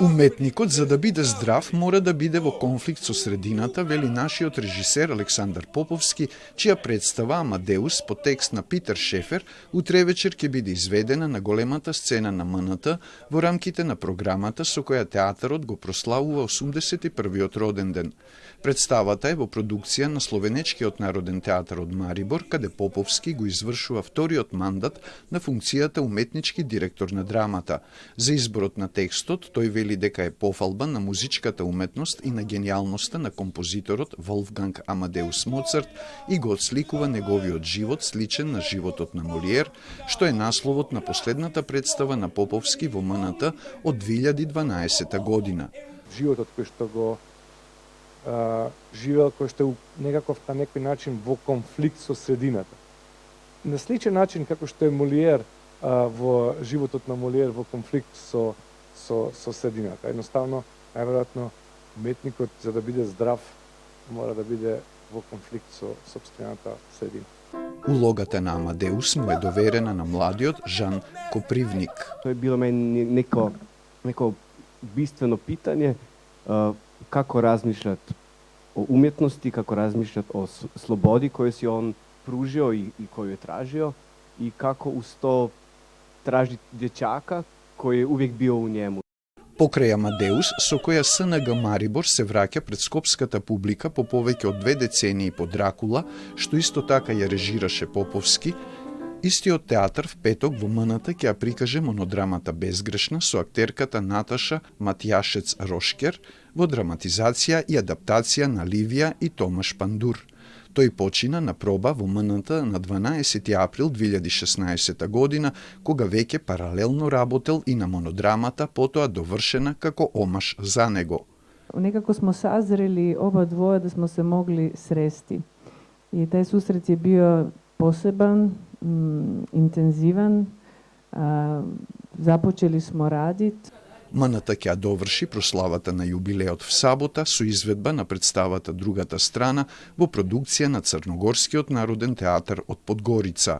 Уметникот, за да биде здрав, мора да биде во конфликт со средината, вели нашиот режисер Александар Поповски, чија представа Амадеус по текст на Питер Шефер утре вечер ќе биде изведена на големата сцена на МНТ во рамките на програмата со која театарот го прославува 81-виот роден ден. Представата е во продукција на Словенечкиот народен театар од Марибор, каде Поповски го извршува вториот мандат на функцијата уметнички директор на драмата. За изборот на текстот, тој вели дека е пофалба на музичката уметност и на гениалноста на композиторот Волфганг Амадеус Моцарт и го отсликува неговиот живот сличен на животот на Молиер, што е насловот на последната представа на Поповски во МНТ од 2012 година. Животот кој што го живеел, кој што некаков на некој начин во конфликт со средината. На сличен начин како што е Молиер во животот на Молиер во конфликт со средината. Едноставно, најверојатно, уметникот за да биде здрав мора да биде во конфликт со сопствената средина. Улогата на Амадеус му е доверена на младиот Жан Копривник. Тоа е било мене неко биствено питање, како размишлат о уметности, како размишлат о слободи кој си он пружио и кој е тражио, и како усто тражи дечака кој е увек био у njemu. Покрај Амадеус, со која СНГ Марибор се враќа пред скопската публика по повеќе од 2 децении по Дракула, што исто така ја режираше Поповски, истиот театар в петок во МНТ ќе ја прикаже монодрамата Безгрешна со актерката Наташа Матјашец Рошкер во драматизација и адаптација на Ливија и Томаш Пандур. Тој почина на проба во МНТ на 12 април 2016 година, кога веќе паралелно работел и на монодрамата, потоа довршена како омаш за него. Некако смо сазрели оба двоја да смо се могли срести. И тај сусрет е био посебан, интензивен, започели смо радит. МНТ ќе доврши прославата на јубилеот в сабота со изведба на представата Другата страна во продукција на Црногорскиот народен театар од Подгорица.